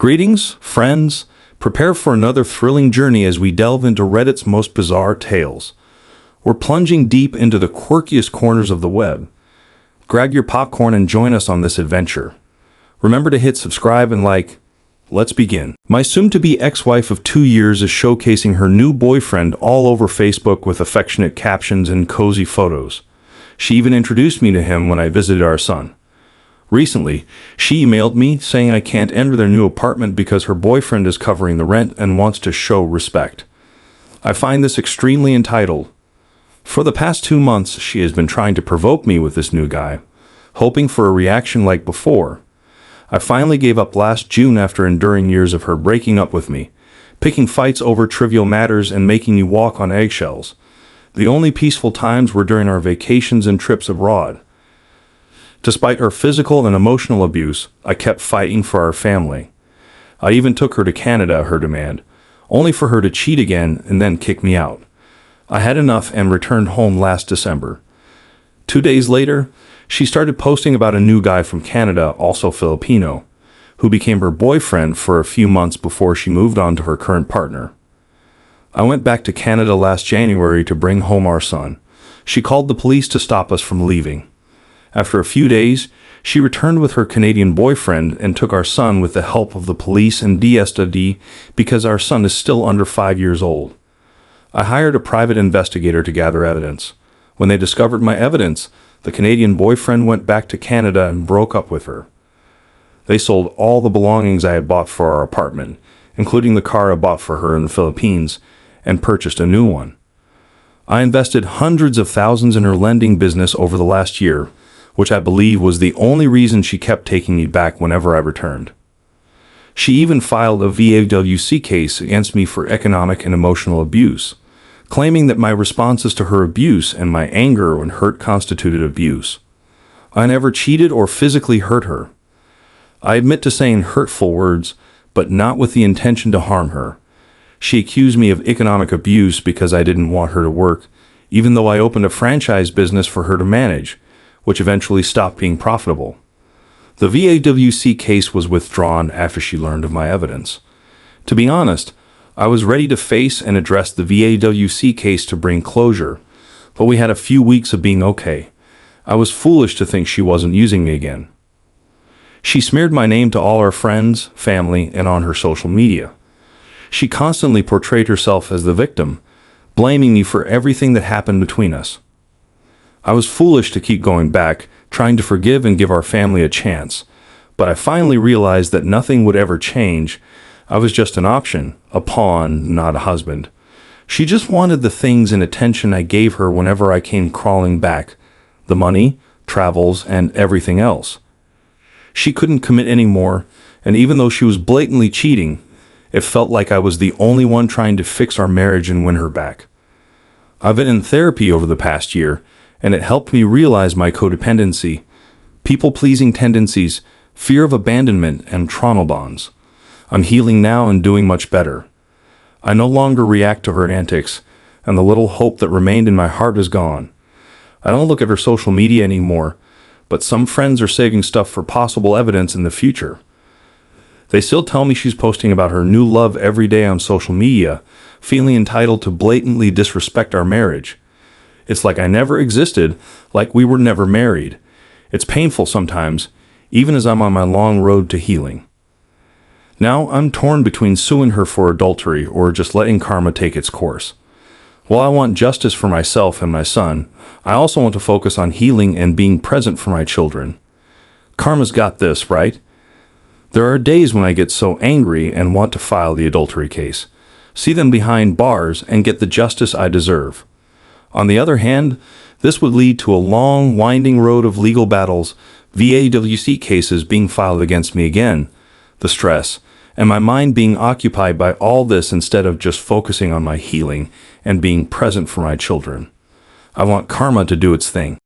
Greetings, friends. Prepare for another thrilling journey as we delve into Reddit's most bizarre tales. We're plunging deep into the quirkiest corners of the web. Grab your popcorn and join us on this adventure. Remember to hit subscribe and like. Let's begin. My soon-to-be ex-wife of 2 years is showcasing her new boyfriend all over Facebook with affectionate captions and cozy photos. She even introduced me to him when I visited our son. Recently, she emailed me saying I can't enter their new apartment because her boyfriend is covering the rent and wants to show respect. I find this extremely entitled. For the past 2 months, she has been trying to provoke me with this new guy, hoping for a reaction like before. I finally gave up last June after enduring years of her breaking up with me, picking fights over trivial matters and making me walk on eggshells. The only peaceful times were during our vacations and trips abroad. Despite her physical and emotional abuse, I kept fighting for our family. I even took her to Canada at her demand, only for her to cheat again and then kick me out. I had enough and returned home last December. 2 days later, she started posting about a new guy from Canada, also Filipino, who became her boyfriend for a few months before she moved on to her current partner. I went back to Canada last January to bring home our son. She called the police to stop us from leaving. After a few days, she returned with her Canadian boyfriend and took our son with the help of the police and DSWD because our son is still under 5 years old. I hired a private investigator to gather evidence. When they discovered my evidence, the Canadian boyfriend went back to Canada and broke up with her. They sold all the belongings I had bought for our apartment, including the car I bought for her in the Philippines, and purchased a new one. I invested hundreds of thousands in her lending business over the last year, which I believe was the only reason she kept taking me back whenever I returned. She even filed a VAWC case against me for economic and emotional abuse, claiming that my responses to her abuse and my anger and hurt constituted abuse. I never cheated or physically hurt her. I admit to saying hurtful words, but not with the intention to harm her. She accused me of economic abuse because I didn't want her to work, even though I opened a franchise business for her to manage, which eventually stopped being profitable. The VAWC case was withdrawn after she learned of my evidence. To be honest, I was ready to face and address the VAWC case to bring closure, but we had a few weeks of being okay. I was foolish to think she wasn't using me again. She smeared my name to all our friends, family, and on her social media. She constantly portrayed herself as the victim, blaming me for everything that happened between us. I was foolish to keep going back, trying to forgive and give our family a chance, but I finally realized that nothing would ever change. I was just an option, a pawn, not a husband. She just wanted the things and attention I gave her whenever I came crawling back, the money, travels, and everything else. She couldn't commit anymore, and even though she was blatantly cheating, it felt like I was the only one trying to fix our marriage and win her back. I've been in therapy over the past year, and it helped me realize my codependency, people-pleasing tendencies, fear of abandonment, and trauma bonds. I'm healing now and doing much better. I no longer react to her antics, and the little hope that remained in my heart is gone. I don't look at her social media anymore, but some friends are saving stuff for possible evidence in the future. They still tell me she's posting about her new love every day on social media, feeling entitled to blatantly disrespect our marriage. It's like I never existed, like we were never married. It's painful sometimes, even as I'm on my long road to healing. Now I'm torn between suing her for adultery or just letting karma take its course. While I want justice for myself and my son, I also want to focus on healing and being present for my children. Karma's got this, right? There are days when I get so angry and want to file the adultery case, see them behind bars, and get the justice I deserve. On the other hand, this would lead to a long, winding road of legal battles, VAWC cases being filed against me again, the stress, and my mind being occupied by all this instead of just focusing on my healing and being present for my children. I want karma to do its thing.